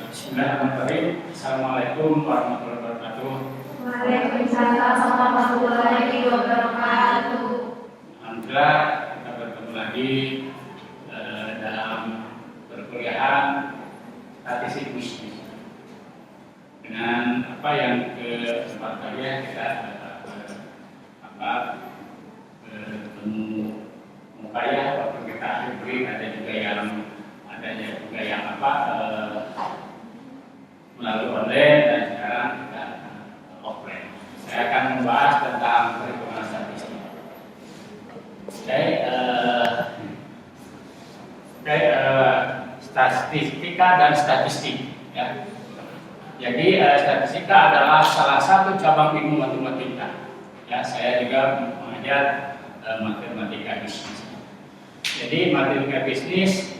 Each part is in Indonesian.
Bismillahirrahmanirrahim. Assalamualaikum warahmatullahi wabarakatuh. Waalaikumsalam warahmatullahi wabarakatuh. Alhamdulillah kita bertemu lagi dalam perkuliahan statistik bisnis. Dengan apa yang keempat kali ya kita bertemu muka ya, waktu kita hybrid ada juga yang melalui online dan sekarang kita offline. Saya akan membahas tentang perhitungan statistik. Statistika dan statistik. Ya. Jadi statistika adalah salah satu cabang ilmu matematika. Ya, saya juga mengajar matematika bisnis. Jadi matematika bisnis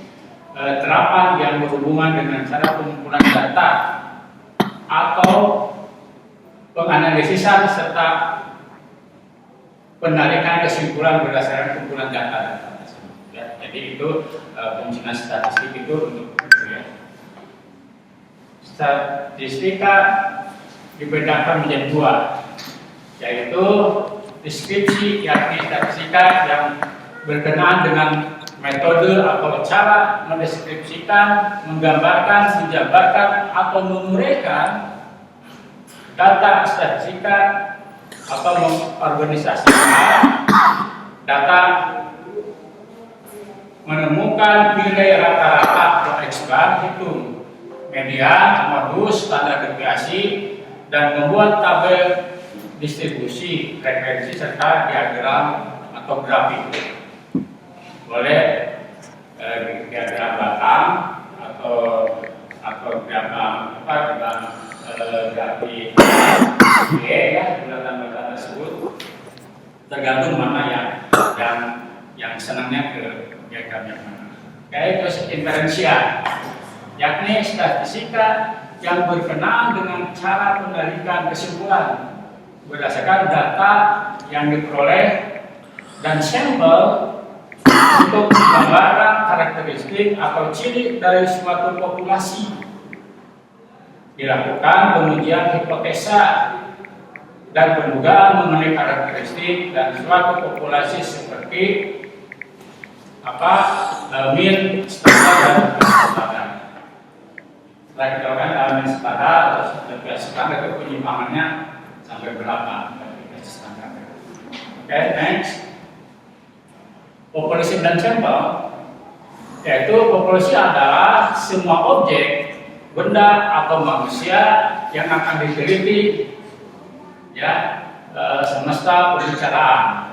terapan yang berhubungan dengan cara pengumpulan data atau penganalisisan serta penarikan kesimpulan berdasarkan kumpulan data. Ya, jadi itu fungsinya statistik itu untuk ya. Statistika dibedakan menjadi dua, yaitu deskripsi, yakni statistika yang berkenaan dengan metode atau cara mendeskripsikan, menggambarkan, menjabarkan atau menguraikan data statistika atau mengorganisasikan data, menemukan nilai rata-rata atau X-bar, hitung median, modus, standar deviasi, dan membuat tabel distribusi, referensi serta diagram atau grafik. Boleh diagram batang atau diagram grafik ya, bulatan-bulatan tersebut tergantung mana yang senangnya ke diagram yang mana. Terus inferensial, yakni statistika yang berkenaan dengan cara penarikan kesimpulan berdasarkan data yang diperoleh dan sampel untuk menggambarkan karakteristik atau ciri dari suatu populasi. Dilakukan pengujian hipotesa dan pendugaan mengenai karakteristik dan suatu populasi seperti min, standar, dan standar. Setelah kita lakukan min standar atau standar itu penyimpangannya sampai berapa? Oke, next. Populasi dan sampel, yaitu populasi adalah semua objek, benda atau manusia yang akan diteliti ya semesta pembicaraan.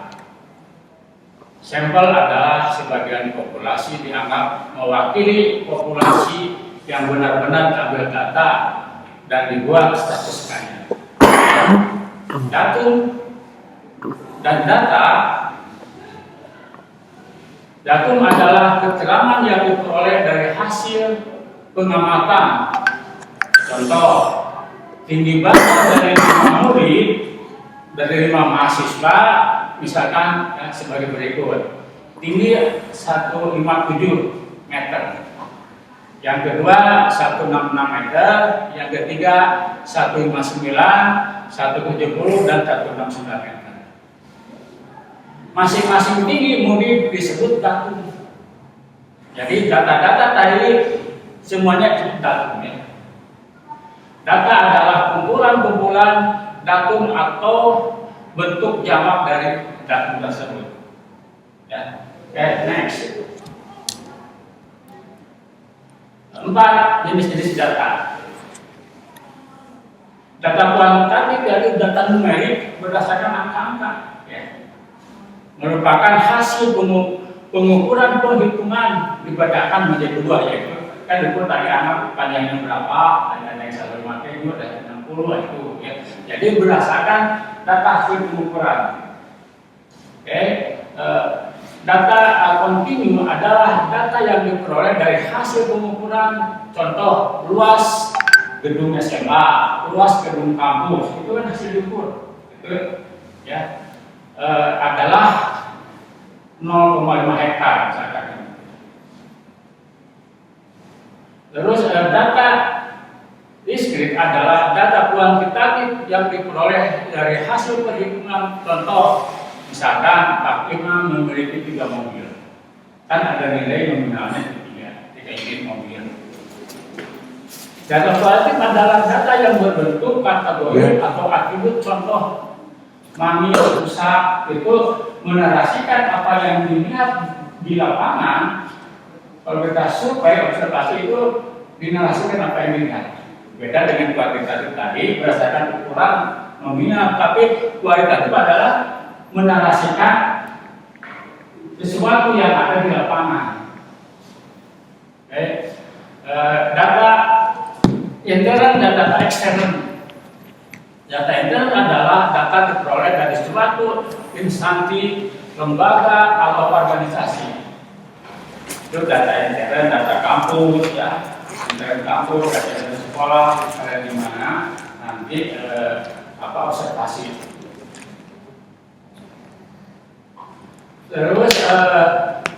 Sampel adalah sebagian populasi dianggap mewakili populasi yang benar-benar diambil data dan dibuat statistikanya. Datum dan datum adalah keterangan yang diperoleh dari hasil pengamatan. Contoh, tinggi badan dari 5 murid, dari 5 mahasiswa, misalkan ya, sebagai berikut. Tinggi 157 meter. Yang kedua 166 meter, yang ketiga 159, 170 dan 169 meter. Masing-masing tinggi murid disebut datum. Jadi data-data tadi semuanya disebut datum ya. Data adalah kumpulan-kumpulan datum atau bentuk jamak dari datum tersebut. Ya. Oke, next. 4 jenis-jenis data. Data kuantitatif yaitu data numerik berdasarkan angka-angka. Ya. Merupakan hasil pengukuran perhitungan dibedakan menjadi dua, yaitu kan diukur tadi anak panjangnya berapa, ada yang 150, ada yang 60 itu ya. Jadi berdasarkan data hasil pengukuran. Oke, data kontinu adalah data yang diperoleh dari hasil pengukuran. Contoh, luas gedung SMA, luas gedung kampus, itu kan hasil diukur. Itu ya. Adalah 0,5 hektar misalkan. Terus data dapat diperoleh dari hasil perhitungan. Contoh, misalkan Pak Imam memiliki 3 mobil, kan ada nilai nominalnya 3 unit mobil. Data kualitatif adalah data yang berbentuk kategori atau atribut. Contoh, mami rusak, itu menarasikan apa yang dilihat di lapangan. Kalau kita survei observasi itu dinarasikan apa yang dilihat. Beda dengan kualitatif tadi berdasarkan ukuran nominal, tapi kualitatif adalah menarasikan sesuatu yang ada di lapangan. Data intern dan data ekstern. Data intern adalah data diperoleh dari suatu instansi, lembaga atau organisasi. Itu data intern, data kampus, ya, intern kampus, data sekolah, misalnya di mana nanti observasi. Terus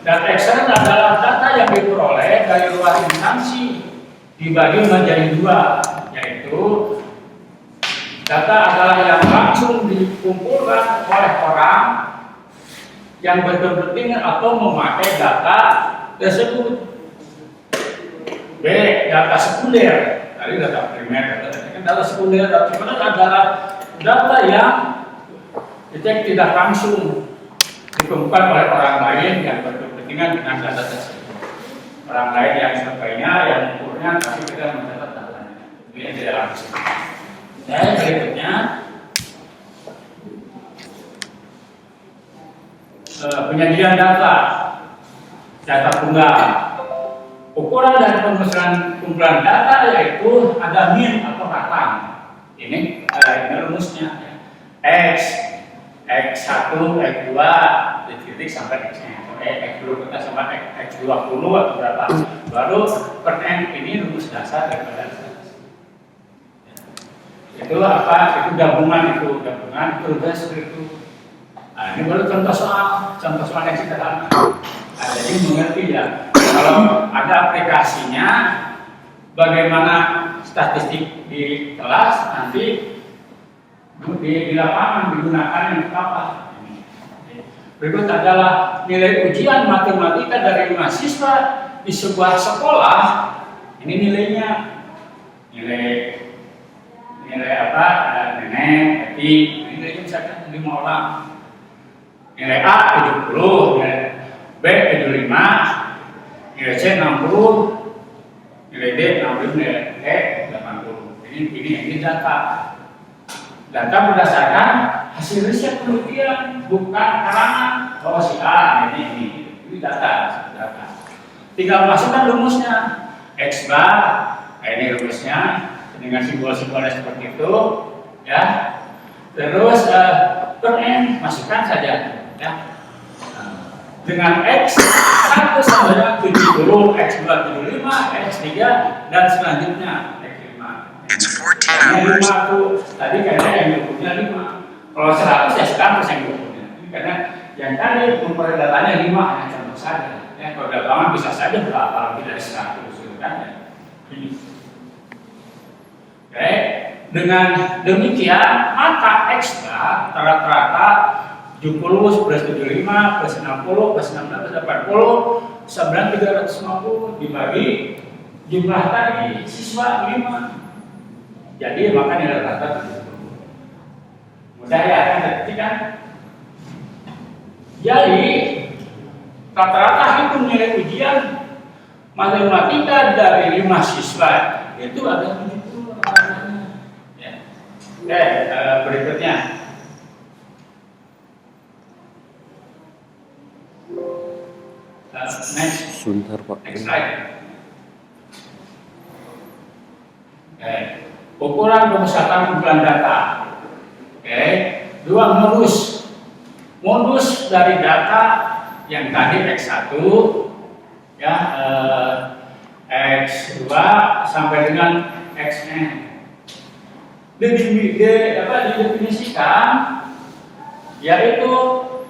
data ekstern adalah data yang diperoleh dari luar instansi, dibagi menjadi 2, yaitu data adalah yang langsung dikumpulkan oleh orang yang berkepentingan atau memakai data tersebut. B. Data sekunder. Tadi data primer, data sekunder. Data sekunder adalah data yang tidak langsung dikumpulkan oleh orang lain yang berkepentingan dengan data tersebut. Orang lain yang surveinya, yang mengukurnya, tapi kita mendapat datanya. Ini tidak langsung. Dan berikutnya penyajian data tunggal. Ukuran dari kumpulan data yaitu ada min atau ratang. Ini rumusnya. X1, X2, titik sampai X-nya. X20 kita sama X20 atau berapa. Baru per N ini rumus dasar daripada itu apa? Itu gabungan progres itu. Nah, ini baru contoh soal yang sederhana. Jadi mengerti ya. Kalau ada aplikasinya, bagaimana statistik di kelas nanti di lapangan digunakan yang apa? Berikut adalah nilai ujian matematika dari mahasiswa di sebuah sekolah. Ini nilainya, nilai apa? Nenek, Eti, nilainya misalkan 5 orang. Nilai A 70, nilai B 75, nilai C 60, nilai D 60, nilai E 80. Ini data berdasarkan hasil riset penelitian, bukan karangan. Oh si A ini data. Tinggal masukkan rumusnya. X bar, ini rumusnya dengan simbol-simbolnya seperti itu, ya. Terus per N masukkan saja, ya. Dengan X 1 sama dengan 70, X2 75, X3 dan selanjutnya X5. Yang 5 tuh tadi kayaknya yang ukurnya 5. Kalau 100 ya 100 yang ukurnya. Karena yang tadi memperoleh datanya 5 hanya contoh saja. Ya, kalau lapangan bisa saja berapa lebih dari 100 gitu kan ya. Oke, dengan demikian maka X rata-rata 70 plus 75 plus 60 plus 16 plus 80 9.350 dibagi jumlah tadi siswa 5. Jadi maka nilai rata 70. Mudah ya kan kan? Jadi rata-rata hitung nilai ujian matematika dari 5 siswa itu ada 70 ya. Oke, berikutnya. Next. Sebentar Pak. Next slide. Ukuran pemusatan kumpulan data. Dua modus dari data yang tadi X1 ya X2 sampai dengan Xn. Didefinisikan yaitu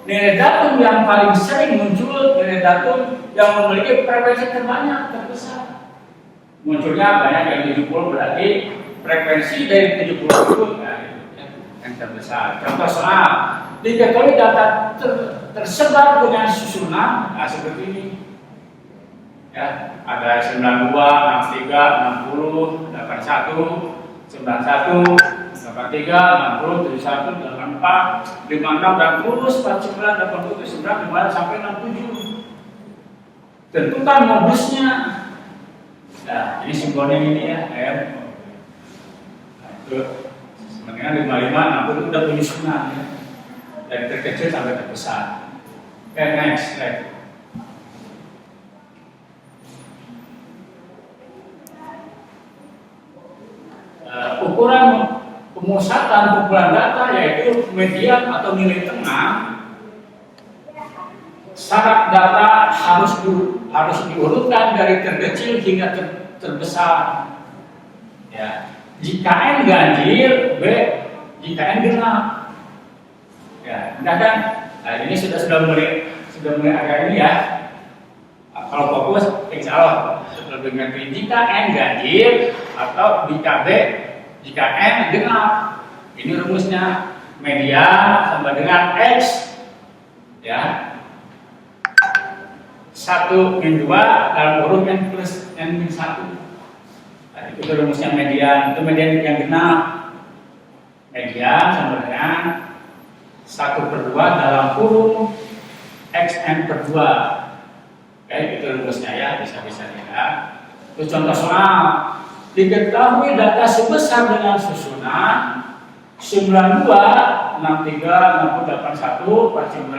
nilai datum yang paling sering muncul, nilai datum yang memiliki frekuensi terbanyak, terbesar. Munculnya banyak yang 70, berarti frekuensi dari 70 itu ya, yang terbesar. Contoh soal, diketahui data tersebar dengan susunan, nah seperti ini. Ya, ada 92, 63, 60, 81, 91, 83, 60, 71, 84, 56, dan terus 49, 80, 99, sampai 67. Tentukan modusnya. Nah, ini simbolnya ini ya, M. Nah, itu sebenarnya 55, 60 itu udah penyusunan ya. Dari terkecil sampai terbesar. Oke, next slide. Ukuran pemusatan kumpulan data yaitu median atau nilai tengah. Syarat data harus diurutkan dari terkecil hingga terbesar. Ya. Jika N ganjil, B jika N genap. Ya, kan? Nah, ini sudah mulai agak ini ya. Kalau fokus, insya Allah lebih ngerti. Jika N ganjil atau jika N genap. Ini rumusnya median sama dengan X. Ya. 1 min 2 dalam kurung N plus N min 1. Nah, itu rumusnya median. Itu median yang genap. Median sama dengan 1/2 dalam kurung XN per 2. Oke, itu rumusnya ya, bisa-bisa ya. Terus contoh soal, diketahui data sebesar dengan susunan 92, 63, 61, 49,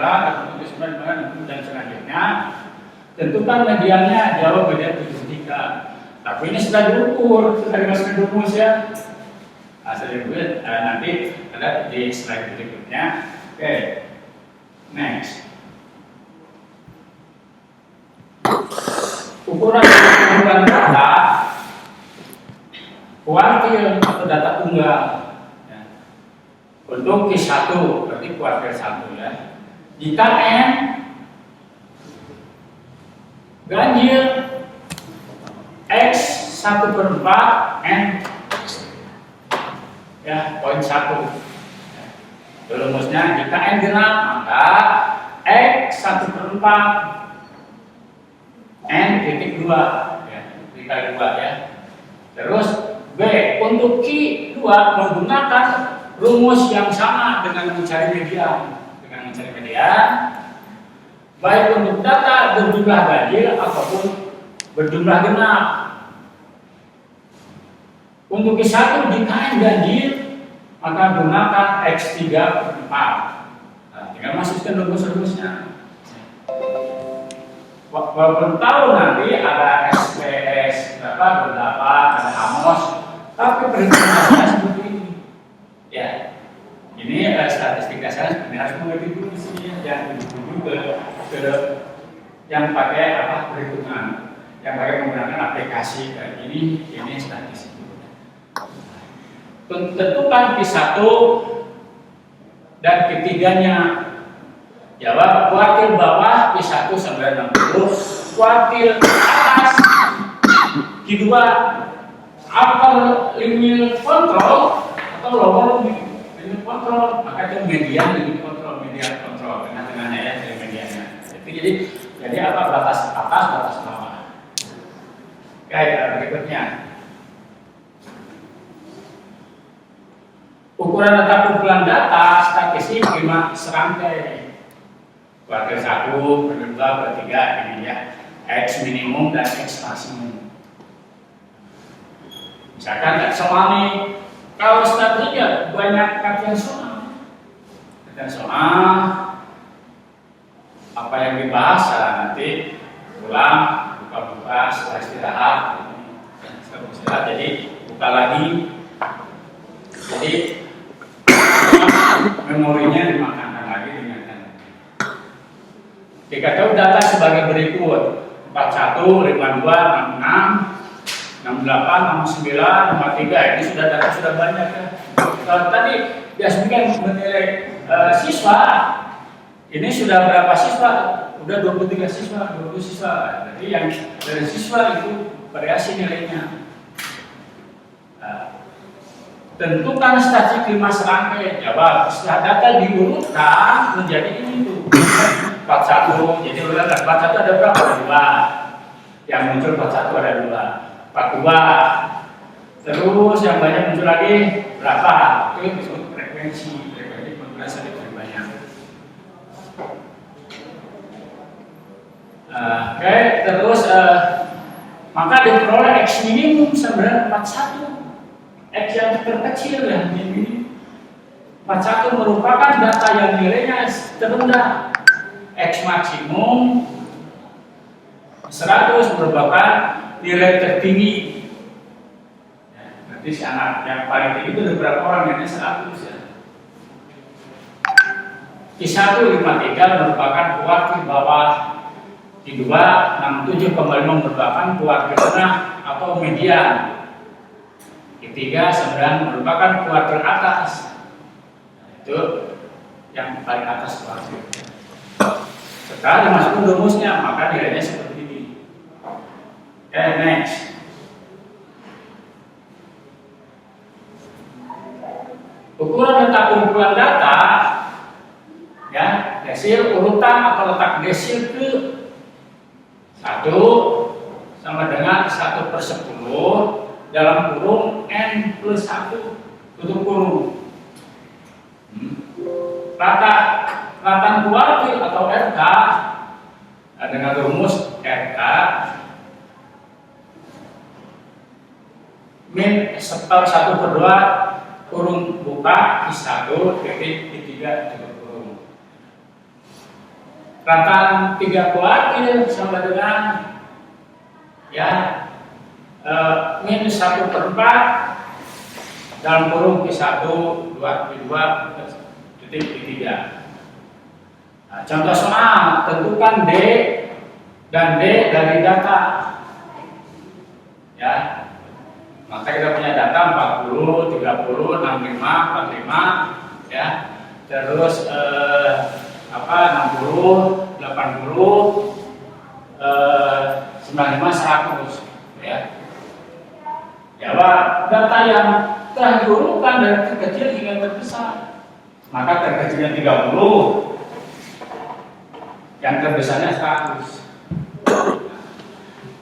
89, dan selanjutnya. Tentukan mediannya, jawab median 73. Tapi ini sudah diukur, sudah dimasukkan rumus ya. Hasilnya nanti ada di slide berikutnya. Oke, next. Ukuran data kuartil atau data tunggal. Ya. Untuk Q1 berarti kuartil 1 ya. Jika N ganjil X 1/4 N ya, poin 1 ya. Rumusnya jika N genap maka X 1/4 N titik 2 ya, dikali 2 ya. Terus B untuk Q2 menggunakan rumus yang sama dengan mencari median. Baik untuk data berjumlah ganjil ataupun berjumlah genap. Untuk Q1 jika N ganjil maka gunakan X 3/4. Nah, tinggal masukkan rumusnya. Walaupun tahu nanti ada SPS berapa, ada Amos, tapi perhitungannya seperti ini. Ya, ini statistik dasarnya sebenarnya harus mengerti dulu di sini, yang dituju ke yang pakai perhitungan, yang pakai menggunakan aplikasi. Ini statistik. Tentukan Q1 dan ketiganya. Jawab kuartil bawah Q1 sampai 60, kuartil atas Q2 upper limit control atau lower limit control, maka itu median limit control, tengah-tengahnya ya, dari mediannya. Jadi apa batas atas, batas bawah. Oke, berikutnya. Ukuran data kumpulan data statistik 5 serangkai. Kuartil 1, kedua, ketiga ini ya, X minimum dan X maksimum. Misalkan soal nih, kalau statistiknya banyak kajian soal, apa yang dibahas nanti pulang, buka setelah istirahat, jadi buka lagi, jadi memorinya dimakan lagi. Dikatakan data sebagai berikut: 41, 52, 66, 68, 69, 53. Ini sudah banyak ya. Kalau tadi biasanya menilai siswa, ini sudah berapa siswa? Udah 23 siswa, 20 siswa. Jadi yang dari siswa itu variasi nilainya. tentukan statistik 5 serangkai. Jawab, setelah data diurutkan menjadi ini tuh 41. Jadi urutan 41 ada berapa? 2. Yang muncul 41 ada 2. 42. Terus yang banyak muncul lagi berapa? Itu disebut frekuensi pembelajaran yang lebih banyak. Oke, terus maka diperoleh X minimum sebenarnya 41. X yang terkecil yang ini 41 merupakan data yang nilainya terendah. X maksimum 100 merupakan nilai tertinggi. Ya, berarti si anak yang paling tinggi itu ada berapa orang yang 100 ya. Q1 53 merupakan kuartil bawah, Q2 67,5 merupakan kuartil tengah atau median. Ketiga, 9 merupakan kuartil atas. Itu yang paling atas kuartil. Setelah dimasukkan rumusnya, maka nilainya seperti ini. Oke, next. Ukuran letak kumpulan data, ya, desil urutan atau letak desil ke 1 sama dengan 1/10 dalam kurung N plus 1 tutup kurung. Ratan kuartil atau RK dengan rumus RK min 1/2 kurung buka Q1 titik Q3 tutup kurung. Ratan 3 kuartil sama dengan ya minus 1/4 dalam kurung Q1 2 titik Q3. Nah, contoh soal, tentukan D dan D dari data. Ya, maka kita punya data 40, 30, 65, 45, ya. Terus 60, 80, 95, 100, ya. Jawab, data yang telah diurutkan dari terkecil hingga terbesar. Maka terkecilnya 30, yang terbesarnya 100.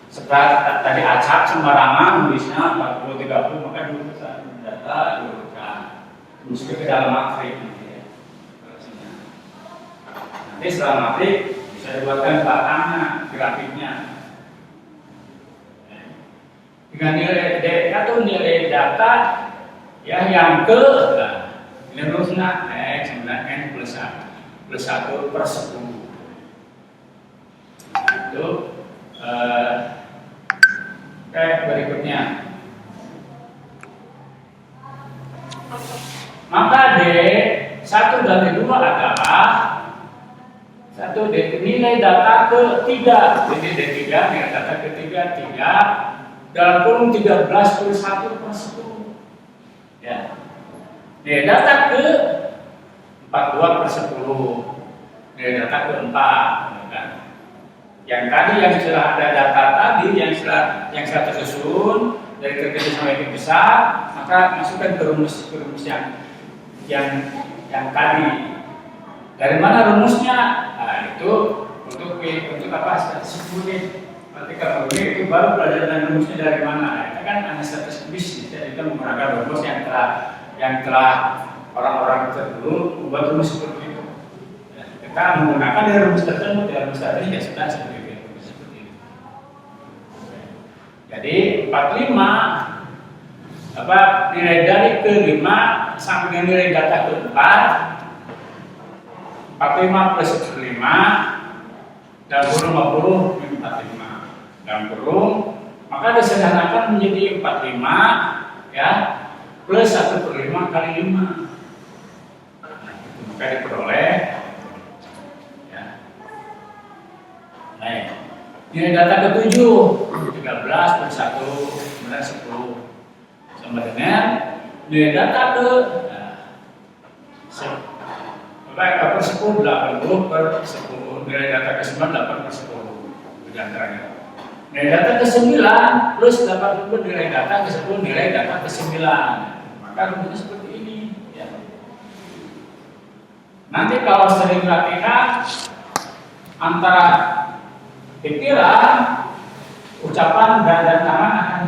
Setelah tadi acak sembarangan nulisnya 40, 30, maka diurutkan data diurutkan. Mesti ke dalam matrik ya. Nanti setelah matrik bisa dibuatkan belakangnya, grafiknya. Dengan nilai D itu nilai data ya yang ke nilai rumusnya X sama N plus 1/10. Itu berikutnya. Maka D 1 dan D2 adalah nilai data ketiga. Jadi D3 nilai data ketiga 3 dalam kurung 13/1/10. Ya. Nilai data ke 42/10. Nilai data ke-4, kan? Yang tadi yang sudah ada data tadi yang sudah tersusun dari terkecil sampai terbesar, maka masukkan ke rumus yang tadi. Dari mana rumusnya? Nah, itu untuk apa? Statistik unit. Nanti kalau ini itu baru pelajaran rumusnya dari mana? Itu kan hanya statistik bisnis. Jadi kita menggunakan rumus yang telah orang-orang terdahulu membuat rumus seperti itu. Ya, kita menggunakan dari rumus tersebut, ya rumus tadi ya sudah seperti itu. Jadi 45 nilai dari ke-5 sampai dengan nilai data ke-4, 45 plus 5 dalam kurung 50 min 45 dalam kurung, maka disederhanakan menjadi 45 ya plus 1/5 kali 5. Maka diperoleh ya. Nah, nilai data ke-7 13 plus 1 kemudian 10 sama dengan nilai data per 10 80/10, nilai data ke-9 8/10 di antaranya. Nilai data ke-9 plus 80 nilai data ke-10 nilai data ke-9. Maka maka rumusnya seperti ini. Ya. Nanti kalau sering latihan antara pikiran, ucapan dan tangan akan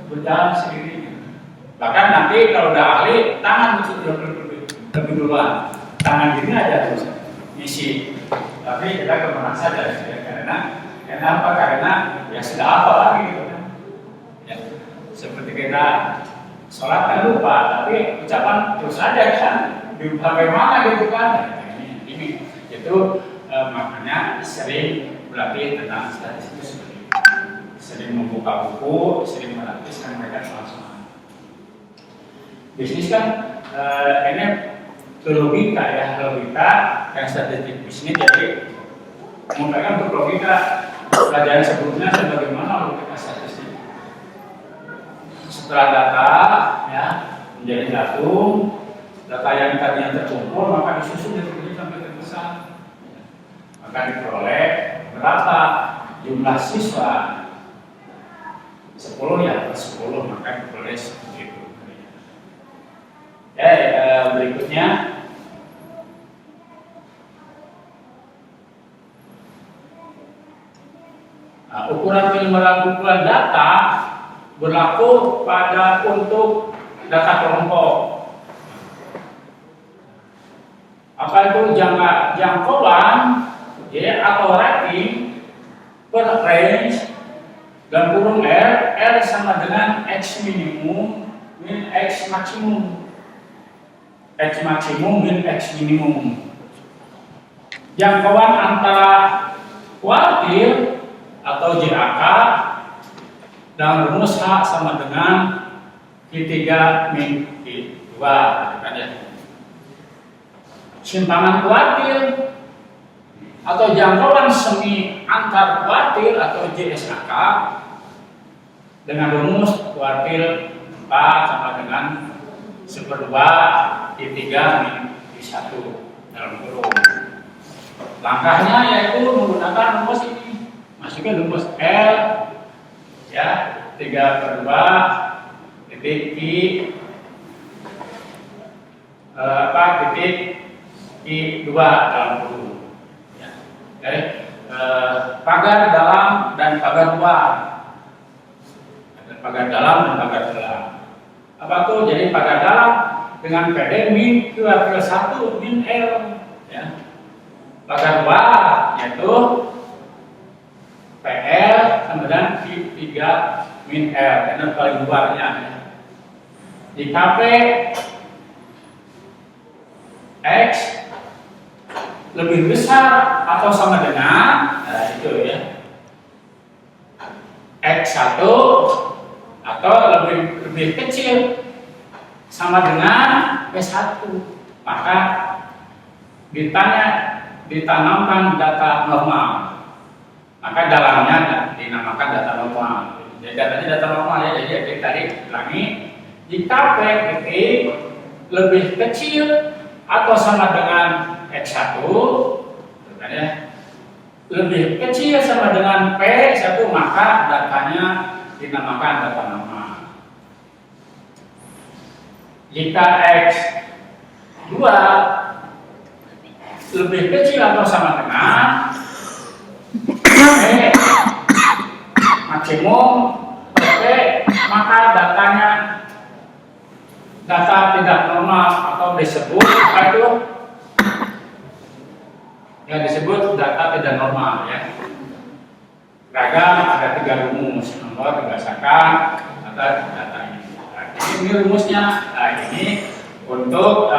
berjalan sendiri. Bahkan nanti kalau udah ahli, tangan itu lebih duluan. Tangan gini aja terus ngisi. Tapi kita kemana saja karena apa? Karena ya sudah apa lagi gitu kan. Ya. Seperti kita sholat kan lupa, tapi ucapan terus aja kan. Sampai mana gitu kan? Ini itu makanya sering berlatih tentang statistik seperti itu. Sering membuka buku, sering melatih, sering mereka soal-soal. Bisnis kan ini logika ya, logika yang statistik bisnis jadi mereka untuk logika pelajaran sebelumnya sebagaimana logika statistik. Setelah data ya menjadi datum, data yang tadinya terkumpul maka disusun dari kecil sampai terbesar. Maka diperoleh berapa jumlah siswa 10 ya per 10 maka diperoleh seperti itu. Berikutnya ukuran penyebaran kumpulan data berlaku pada untuk data kelompok. Apa itu jangkauan ya, atau rating per range dan kurung R sama dengan X minimum min X maksimum. X maksimum min X minimum. Jangkauan antara kuartil atau JAK dan rumus H sama dengan Q3 min Q2 kan ya. Simpangan kuartil atau jangkauan semi antar kuartil atau JSAK dengan rumus kuartil 4 sama dengan 1/2 Q3 min Q1 dalam kurung. Langkahnya yaitu menggunakan rumus ini. Masuknya rumus L ya 3/2 titik titik I2 dalam kurung. Ya. Okay. Pagar dalam dan pagar luar. Ada pagar dalam dan pagar luar. Apa tuh? Jadi pagar dalam dengan PD min kuartil 1 min L. Ya. Pagar luar yaitu PL sama dengan Q3 min L, karena paling luarnya. Di KP X lebih besar atau sama dengan itu ya X1 atau lebih kecil sama dengan P1, maka ditanamkan data normal. Maka dalamnya dinamakan data normal. Jadi datanya data normal ya. Jadi tadi ulangi, jika P titik lebih kecil atau sama dengan X1, ya, lebih kecil sama dengan P1, maka datanya dinamakan data normal. Jika X2 lebih kecil atau sama dengan maksimum P, maka datanya data tidak normal atau disebut apa itu? Yang disebut data tidak normal ya. Ragam ada 3 rumus, nomor berdasarkan data ini. Nah, ini rumusnya. Nah, ini untuk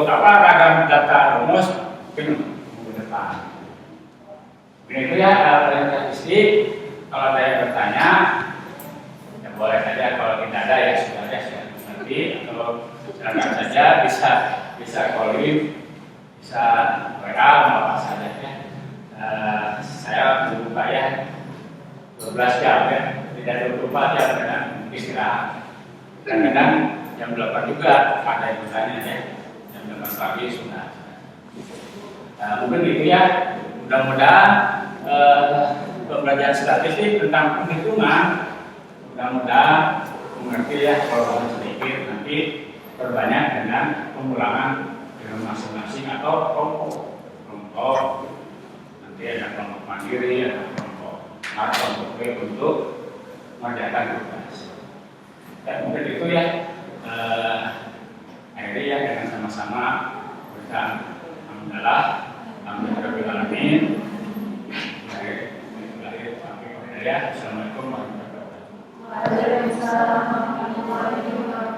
apa ragam data rumus minggu depan. Itu ya statistik. Kalau ada yang bertanya, ya boleh saja. Kalau tidak ada ya sudah nanti atau silakan saja bisa calling, bisa WA apa saja ya. Saya berbuka ya 12 jam ya, tidak 24 jam dengan istirahat. Kadang-kadang jam 8 juga ada yang bertanya ya, jam 8 pagi sudah. Mungkin gitu ya. Mudah-mudahan pembelajaran statistik tentang penghitungan mudah-mudahan mengerti ya kalau sedikit. Tapi perbanyak dengan pengulangan dengan masing-masing atau kelompok. Nanti ada kelompok mandiri, ada kelompok A, kelompok B untuk mengerjakan tugas. Dan mungkin itu ya, akhirnya ya dengan sama-sama kita alhamdulillah, alhamdulillahirobbilalamin. Assalamualaikum warahmatullahi wabarakatuh. Waalaikumsalam warahmatullahi wabarakatuh.